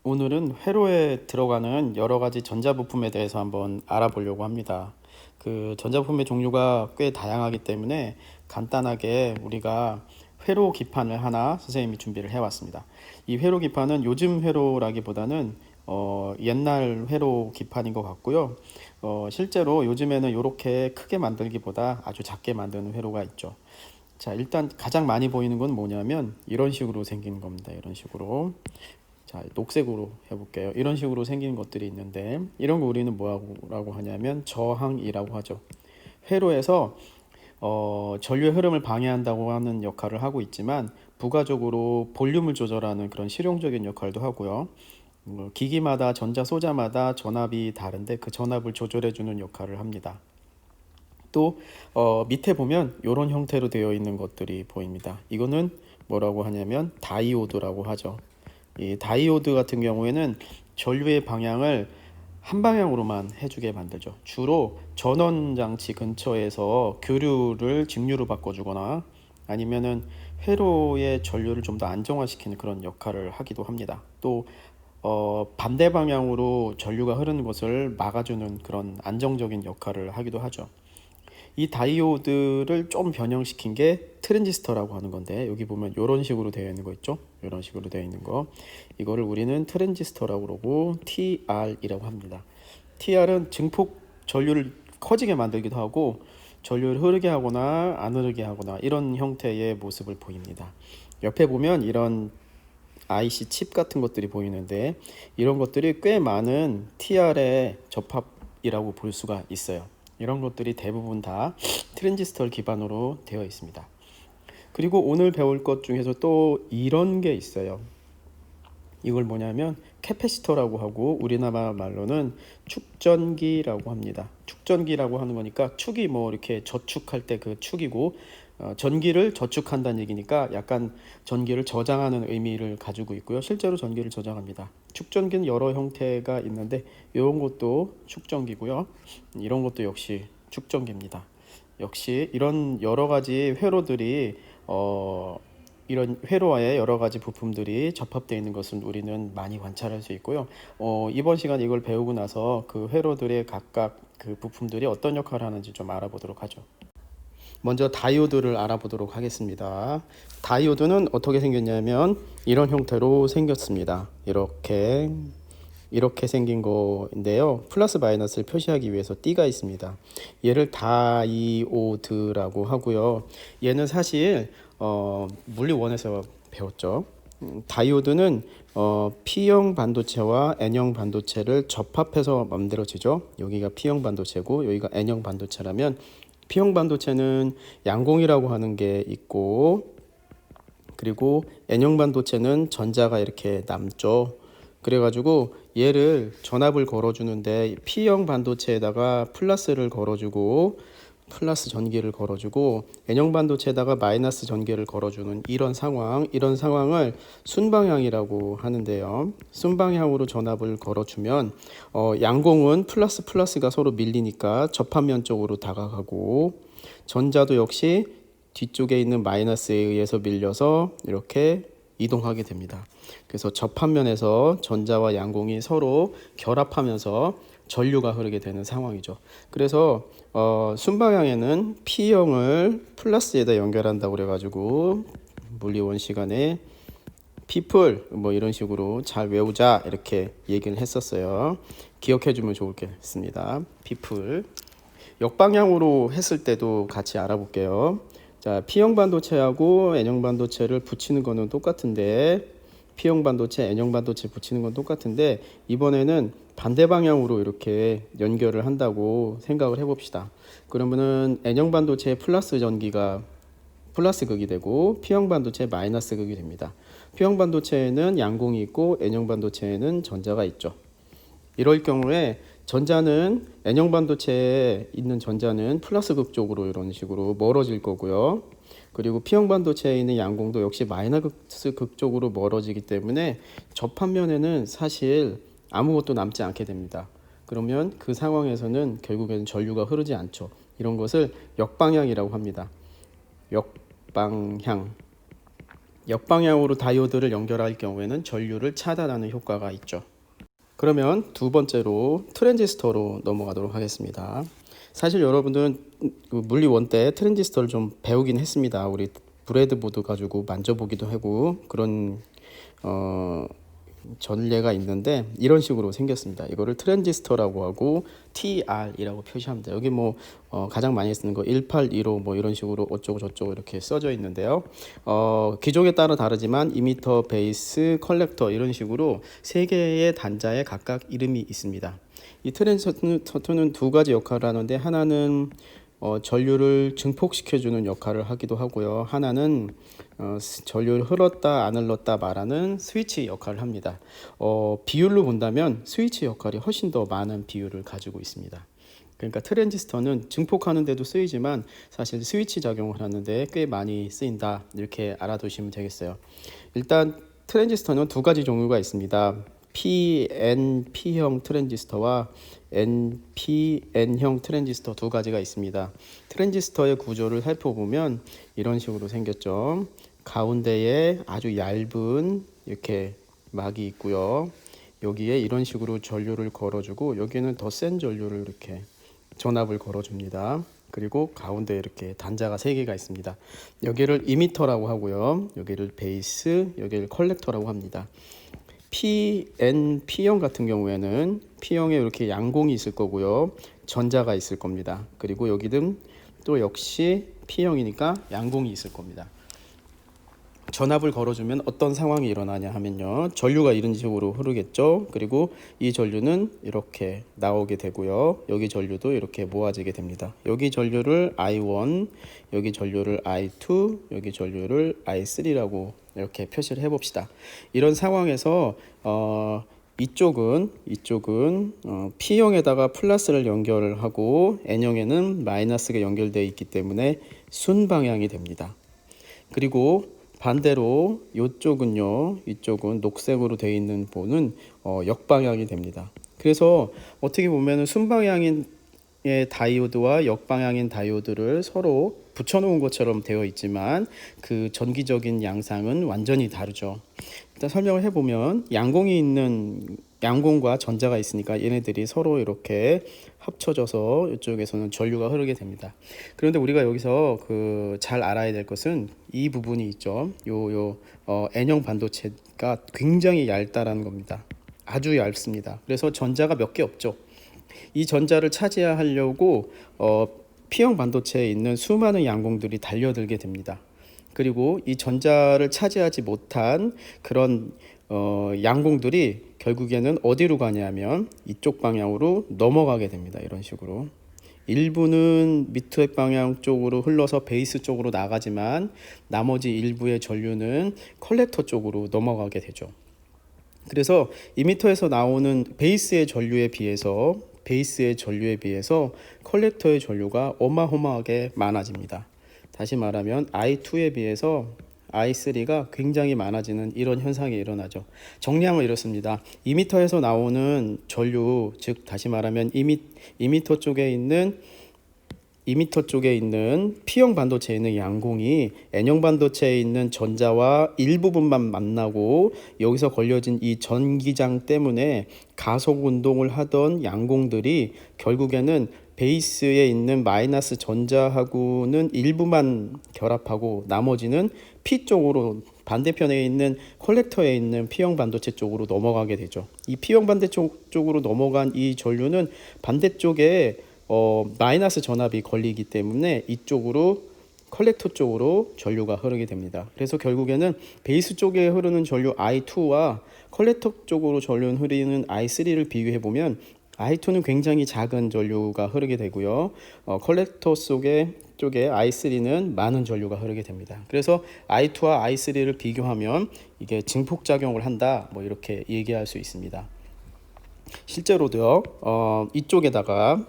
오늘은 회로에 들어가는 여러 가지 전자부품에 대해서 한번 알아보려고 합니다. 그 전자부품의 종류가 꽤 다양하기 때문에 간단하게 우리가 회로 기판을 하나 선생님이 준비를 해왔습니다. 이 회로 기판은 요즘 회로라기보다는 옛날 회로 기판인 것 같고요. 실제로 요즘에는 이렇게 크게 만들기보다 아주 작게 만드는 회로가 있죠. 자, 일단 가장 많이 보이는 건 뭐냐면 이런 식으로 생긴 겁니다. 이런 식으로. 자, 녹색으로 해볼게요. 이런 식으로 생긴 것들이 있는데 이런 거 우리는 뭐라고 하냐면 저항이라고 하죠. 회로에서 전류의 흐름을 방해한다고 하는 역할을 하고 있지만 부가적으로 볼륨을 조절하는 그런 실용적인 역할도 하고요. 기기마다 전자 소자마다 전압이 다른데 그 전압을 조절해주는 역할을 합니다. 또 밑에 보면 이런 형태로 되어 있는 것들이 보입니다. 이거는 뭐라고 하냐면 다이오드라고 하죠. 이 다이오드 같은 경우에는 전류의 방향을 한 방향으로만 해주게 만들죠. 주로 전원 장치 근처에서 교류를 직류로 바꿔주거나 아니면은 회로의 전류를 좀 더 안정화시키는 그런 역할을 하기도 합니다. 또 반대 방향으로 전류가 흐르는 것을 막아주는 그런 안정적인 역할을 하기도 하죠. 이 다이오드를 좀 변형시킨 게 트랜지스터라고 하는 건데 여기 보면 이런 식으로 되어 있는 거 있죠? 이런 식으로 되어 있는 거 이거를 우리는 트랜지스터라고 그러고 TR이라고 합니다. TR은 증폭 전류를 커지게 만들기도 하고 전류를 흐르게 하거나 안 흐르게 하거나 이런 형태의 모습을 보입니다. 옆에 보면 이런 IC 칩 같은 것들이 보이는데 이런 것들이 꽤 많은 TR의 접합이라고 볼 수가 있어요. 이런 것들이 대부분 다 트랜지스터 기반으로 되어 있습니다. 그리고 오늘 배울 것 중에서 또 이런 게 있어요. 이걸 뭐냐면 캐패시터라고 하고 우리나라 말로는 축전기라고 합니다. 축전기라고 하는 거니까 축이 뭐 이렇게 저축할 때 그 축이고 전기를 저축한다는 얘기니까 약간 전기를 저장하는 의미를 가지고 있고요. 실제로 전기를 저장합니다. 축전기는 여러 형태가 있는데 이런 것도 축전기고요. 이런 것도 역시 축전기입니다. 역시 이런 여러 가지 회로들이 이런 회로와의 여러 가지 부품들이 접합되어 있는 것을 우리는 많이 관찰할 수 있고요. 이번 시간 이걸 배우고 나서 그 회로들의 각각 그 부품들이 어떤 역할을 하는지 좀 알아보도록 하죠. 먼저 다이오드를 알아보도록 하겠습니다. 다이오드는 어떻게 생겼냐면 이런 형태로 생겼습니다. 이렇게 생긴 거인데요. 플러스 마이너스를 표시하기 위해서 띠가 있습니다. 얘를 다이오드라고 하고요. 얘는 사실 물리1에서 배웠죠. 다이오드는 P형 반도체와 N형 반도체를 접합해서 만들어지죠. 여기가 P형 반도체고 여기가 N형 반도체라면 P형 반도체는 양공이라고 하는 게 있고 그리고 N형 반도체는 전자가 이렇게 남죠. 그래가지고 얘를 전압을 걸어주는데 P형 반도체에다가 플러스를 걸어주고 플러스 전기를 걸어주고 N형 반도체에다가 마이너스 전기를 걸어주는 이런 상황을 순방향이라고 하는데요. 순방향으로 전압을 걸어주면 양공은 플러스가 서로 밀리니까 접합면 쪽으로 다가가고 전자도 역시 뒤쪽에 있는 마이너스에 의해서 밀려서 이렇게 이동하게 됩니다. 그래서 접합면에서 전자와 양공이 서로 결합하면서 전류가 흐르게 되는 상황이죠. 그래서 순방향에는 P형을 플러스에다 연결한다고 그래가지고 물리1 시간에 P풀 뭐 이런 식으로 잘 외우자 이렇게 얘기를 했었어요. 기억해주면 좋겠습니다. P풀. 역방향으로 했을 때도 같이 알아볼게요. 자, P형 반도체하고 N형 반도체를 붙이는 거는 똑같은데 P형 반도체, N형 반도체 붙이는 건 똑같은데 이번에는 반대 방향으로 이렇게 연결을 한다고 생각을 해봅시다. 그러면은 N형 반도체의 플러스 전기가 플러스 극이 되고 P형 반도체 마이너스 극이 됩니다. P형 반도체에는 양공이 있고 N형 반도체에는 전자가 있죠. 이럴 경우에 전자는 N형 반도체에 있는 전자는 플러스 극 쪽으로 이런 식으로 멀어질 거고요. 그리고 P형 반도체에 있는 양공도 역시 마이너스 극 쪽으로 멀어지기 때문에 접합면에는 사실 아무것도 남지 않게 됩니다. 그러면 그 상황에서는 결국에는 전류가 흐르지 않죠. 이런 것을 역방향이라고 합니다. 역방향. 역방향으로 다이오드를 연결할 경우에는 전류를 차단하는 효과가 있죠. 그러면 두 번째로 트랜지스터로 넘어가도록 하겠습니다. 사실 여러분들은 물리 원 때 트랜지스터를 좀 배우긴 했습니다. 우리 브레드보드 가지고 만져보기도 하고 그런 전례가 있는데 이런 식으로 생겼습니다. 이거를 트랜지스터라고 하고 TR이라고 표시합니다. 여기 뭐 가장 많이 쓰는 거 1815 뭐 이런 식으로 어쩌고 저쩌고 이렇게 써져 있는데요. 기종에 따라 다르지만 이미터, 베이스, 컬렉터 이런 식으로 세 개의 단자에 각각 이름이 있습니다. 이 트랜지스터는 두 가지 역할을 하는데 하나는 전류를 증폭시켜주는 역할을 하기도 하고요. 하나는 전류를 흘렀다 안 흘렀다 말하는 스위치 역할을 합니다. 비율로 본다면 스위치 역할이 훨씬 더 많은 비율을 가지고 있습니다. 그러니까 트랜지스터는 증폭하는 데도 쓰이지만 사실 스위치 작용을 하는데 꽤 많이 쓰인다, 이렇게 알아두시면 되겠어요. 일단 트랜지스터는 두 가지 종류가 있습니다. PNP형 트랜지스터와 NPN형 트랜지스터 두 가지가 있습니다. 트랜지스터의 구조를 살펴보면 이런 식으로 생겼죠. 가운데에 아주 얇은 이렇게 막이 있고요. 여기에 이런 식으로 전류를 걸어주고 여기는 더 센 전류를 이렇게 전압을 걸어줍니다. 그리고 가운데 이렇게 단자가 3개가 있습니다. 여기를 이미터라고 하고요. 여기를 베이스, 여기를 컬렉터라고 합니다. P형 같은 경우에는 P형에 이렇게 양공이 있을 거고요. 전자가 있을 겁니다. 그리고 여기는 또 역시 P형이니까 양공이 있을 겁니다. 전압을 걸어주면 어떤 상황이 일어나냐 하면요. 전류가 이런 식으로 흐르겠죠. 그리고 이 전류는 이렇게 나오게 되고요. 여기 전류도 이렇게 모아지게 됩니다. 여기 전류를 I1, 여기 전류를 I2, 여기 전류를 I3라고 이렇게 표시를 해봅시다. 이런 상황에서 이쪽은 P형에다가 플러스를 연결을 하고 N형에는 마이너스가 연결되어 있기 때문에 순방향이 됩니다. 그리고 반대로 이쪽은 녹색으로 되어 있는 본은 역방향이 됩니다. 그래서 어떻게 보면 순방향인 다이오드와 역방향인 다이오드를 서로 붙여놓은 것처럼 되어 있지만 그 전기적인 양상은 완전히 다르죠. 일단 설명을 해보면 양공과 전자가 있으니까 얘네들이 서로 이렇게 합쳐져서 이쪽에서는 전류가 흐르게 됩니다. 그런데 우리가 여기서 잘 알아야 될 것은 이 부분이 있죠. N형 반도체가 굉장히 얇다라는 겁니다. 아주 얇습니다. 그래서 전자가 몇 개 없죠. 이 전자를 차지하려고 P형 반도체에 있는 수많은 양공들이 달려들게 됩니다. 그리고 이 전자를 차지하지 못한 그런 양공들이 결국에는 어디로 가냐면 이쪽 방향으로 넘어가게 됩니다. 이런 식으로 일부는 미트액 방향 쪽으로 흘러서 베이스 쪽으로 나가지만 나머지 일부의 전류는 컬렉터 쪽으로 넘어가게 되죠. 그래서 이미터에서 나오는 베이스의 전류에 비해서 컬렉터의 전류가 어마어마하게 많아집니다. 다시 말하면 I2에 비해서 I3가 굉장히 많아지는 이런 현상이 일어나죠. 정리하면 이렇습니다. 이미터에서 나오는 전류, 즉 다시 말하면 이미터 쪽에 있는 P형 반도체에 있는 양공이 N형 반도체에 있는 전자와 일부분만 만나고 여기서 걸려진 이 전기장 때문에 가속 운동을 하던 양공들이 결국에는 베이스에 있는 마이너스 전자하고는 일부만 결합하고 나머지는 P 쪽으로 반대편에 있는 컬렉터에 있는 P형 반도체 쪽으로 넘어가게 되죠. 이 P형 반도체 쪽으로 넘어간 이 전류는 반대쪽에 마이너스 전압이 걸리기 때문에 이쪽으로 컬렉터 쪽으로 전류가 흐르게 됩니다. 그래서 결국에는 베이스 쪽에 흐르는 전류 I2와 컬렉터 쪽으로 전류 흐르는 I3를 비교해 보면 I2는 굉장히 작은 전류가 흐르게 되고요. 컬렉터 쪽에 I3는 많은 전류가 흐르게 됩니다. 그래서 I2와 I3를 비교하면 이게 증폭작용을 한다, 뭐 이렇게 얘기할 수 있습니다. 실제로도요. 이쪽에다가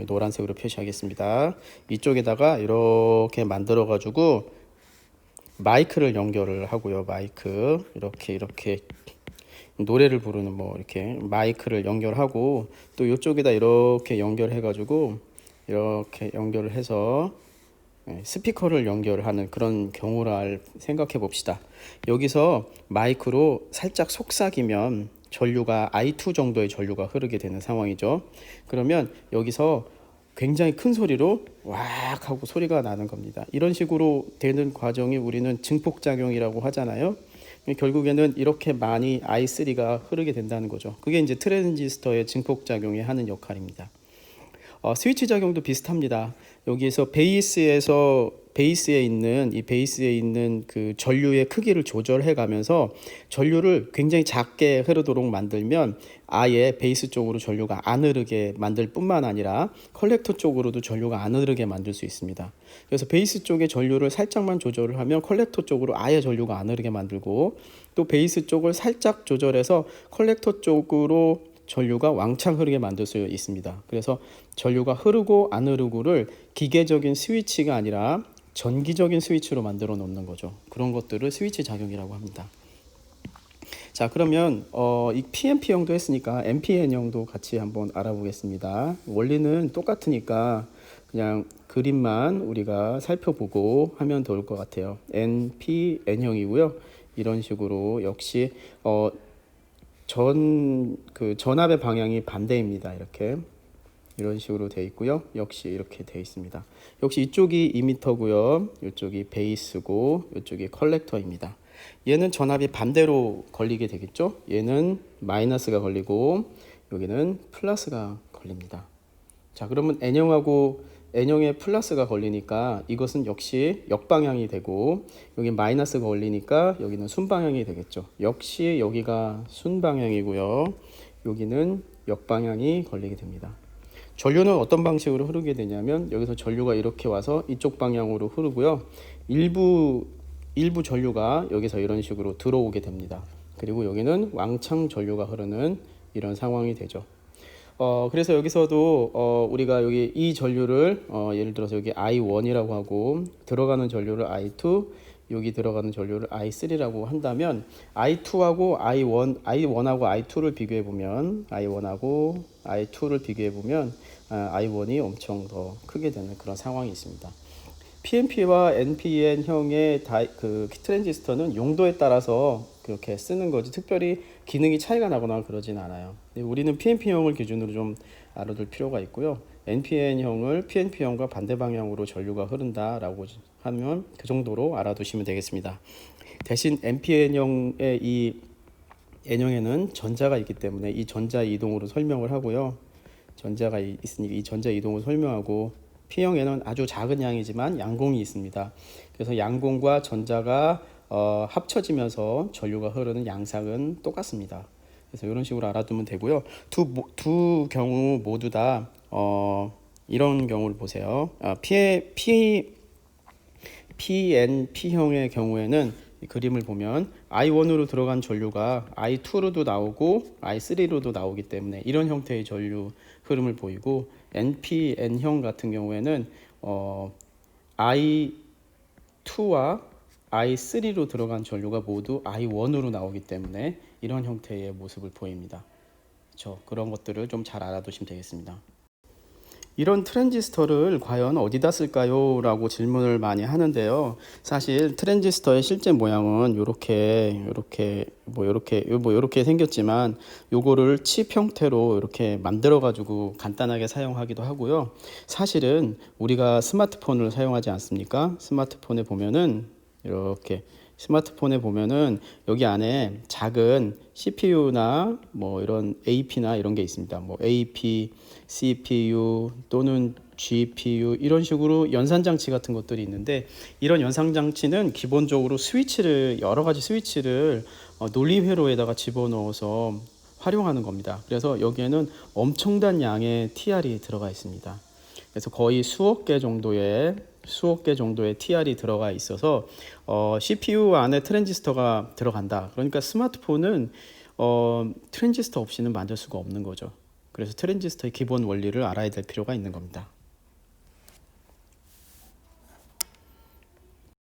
노란색으로 표시하겠습니다. 이쪽에다가 이렇게 만들어 가지고 마이크를 연결을 하고요. 마이크 이렇게 노래를 부르는 뭐 이렇게 마이크를 연결하고 또 이쪽에다 이렇게 연결해 가지고 이렇게 연결을 해서 스피커를 연결하는 그런 경우를 생각해 봅시다. 여기서 마이크로 살짝 속삭이면 전류가 I2 정도의 전류가 흐르게 되는 상황이죠. 그러면 여기서 굉장히 큰 소리로 왁 하고 소리가 나는 겁니다. 이런 식으로 되는 과정이 우리는 증폭작용이라고 하잖아요. 결국에는 이렇게 많이 I3가 흐르게 된다는 거죠. 그게 이제 트랜지스터의 증폭작용이 하는 역할입니다. 스위치 작용도 비슷합니다. 여기에서 베이스에 있는 그 전류의 크기를 조절해 가면서 전류를 굉장히 작게 흐르도록 만들면 아예 베이스 쪽으로 전류가 안 흐르게 만들 뿐만 아니라 컬렉터 쪽으로도 전류가 안 흐르게 만들 수 있습니다. 그래서 베이스 쪽의 전류를 살짝만 조절을 하면 컬렉터 쪽으로 아예 전류가 안 흐르게 만들고, 또 베이스 쪽을 살짝 조절해서 컬렉터 쪽으로 전류가 왕창 흐르게 만들 수 있습니다. 그래서 전류가 흐르고 안 흐르고를 기계적인 스위치가 아니라 전기적인 스위치로 만들어 놓는 거죠. 그런 것들을 스위치 작용이라고 합니다. 자, 그러면 이 PNP형도 했으니까 NPN형도 같이 한번 알아보겠습니다. 원리는 똑같으니까 그냥 그림만 우리가 살펴보고 하면 좋을 것 같아요. NPN형이고요. 이런 식으로 역시 전압의 방향이 반대입니다. 이런 식으로 되어 있고요. 역시 이렇게 되어 있습니다. 역시 이쪽이 이미터고요. 이쪽이 베이스고 이쪽이 컬렉터입니다. 얘는 전압이 반대로 걸리게 되겠죠. 얘는 마이너스가 걸리고 여기는 플러스가 걸립니다. 자, 그러면 N형에 플러스가 걸리니까 이것은 역시 역방향이 되고, 여기 마이너스가 걸리니까 여기는 순방향이 되겠죠. 역시 여기가 순방향이고요. 여기는 역방향이 걸리게 됩니다. 전류는 어떤 방식으로 흐르게 되냐면 여기서 전류가 이렇게 와서 이쪽 방향으로 흐르고요. 일부 전류가 여기서 이런 식으로 들어오게 됩니다. 그리고 여기는 왕창 전류가 흐르는 이런 상황이 되죠. 그래서 여기서도 우리가 여기 이 전류를 예를 들어서 여기 I1이라고 하고 들어가는 전류를 I2, 여기 들어가는 전류를 I3라고 한다면 I2하고 I1하고 I2를 비교해 보면 I1하고 I2를 비교해 보면 I1이 엄청 더 크게 되는 그런 상황이 있습니다. PNP와 NPN형의 그 트랜지스터는 용도에 따라서 그렇게 쓰는 거지 특별히 기능이 차이가 나거나 그러진 않아요. 우리는 PNP형을 기준으로 좀 알아둘 필요가 있고요. NPN형을 PNP형과 반대 방향으로 전류가 흐른다라고 하면 그 정도로 알아두시면 되겠습니다. 대신 NPN형의 이 N형에는 전자가 있기 때문에 이 전자 이동으로 설명을 하고요. 전자가 있으니 이 전자 이동을 설명하고, P형에는 아주 작은 양이지만 양공이 있습니다. 그래서 양공과 전자가 합쳐지면서 전류가 흐르는 양상은 똑같습니다. 그래서 이런 식으로 알아두면 되고요. 두 경우 모두 다 이런 경우를 보세요. PNP형의 경우에는 이 그림을 보면 I1으로 들어간 전류가 I2로도 나오고 I3로도 나오기 때문에 이런 형태의 전류 흐름을 보이고, NPN형 같은 경우에는 I2와 I3로 들어간 전류가 모두 I1으로 나오기 때문에 이런 형태의 모습을 보입니다. 그런 것들을 좀 잘 알아두시면 되겠습니다. 이런 트랜지스터를 과연 어디다 쓸까요? 라고 질문을 많이 하는데요. 사실 트랜지스터의 실제 모양은 이렇게 생겼지만 요거를 칩 형태로 이렇게 만들어 가지고 간단하게 사용하기도 하고요. 사실은 우리가 스마트폰을 사용하지 않습니까? 스마트폰에 보면은 여기 안에 작은 CPU나 뭐 이런 AP나 이런 게 있습니다. 뭐 AP, CPU 또는 GPU 이런 식으로 연산장치 같은 것들이 있는데, 이런 연산장치는 기본적으로 여러 가지 스위치를 논리회로에다가 집어넣어서 활용하는 겁니다. 그래서 여기에는 엄청난 양의 TR이 들어가 있습니다. 그래서 거의 수억 개 정도의 TR이 들어가 있어서 CPU 안에 트랜지스터가 들어간다. 그러니까 스마트폰은 트랜지스터 없이는 만들 수가 없는 거죠. 그래서 트랜지스터의 기본 원리를 알아야 될 필요가 있는 겁니다.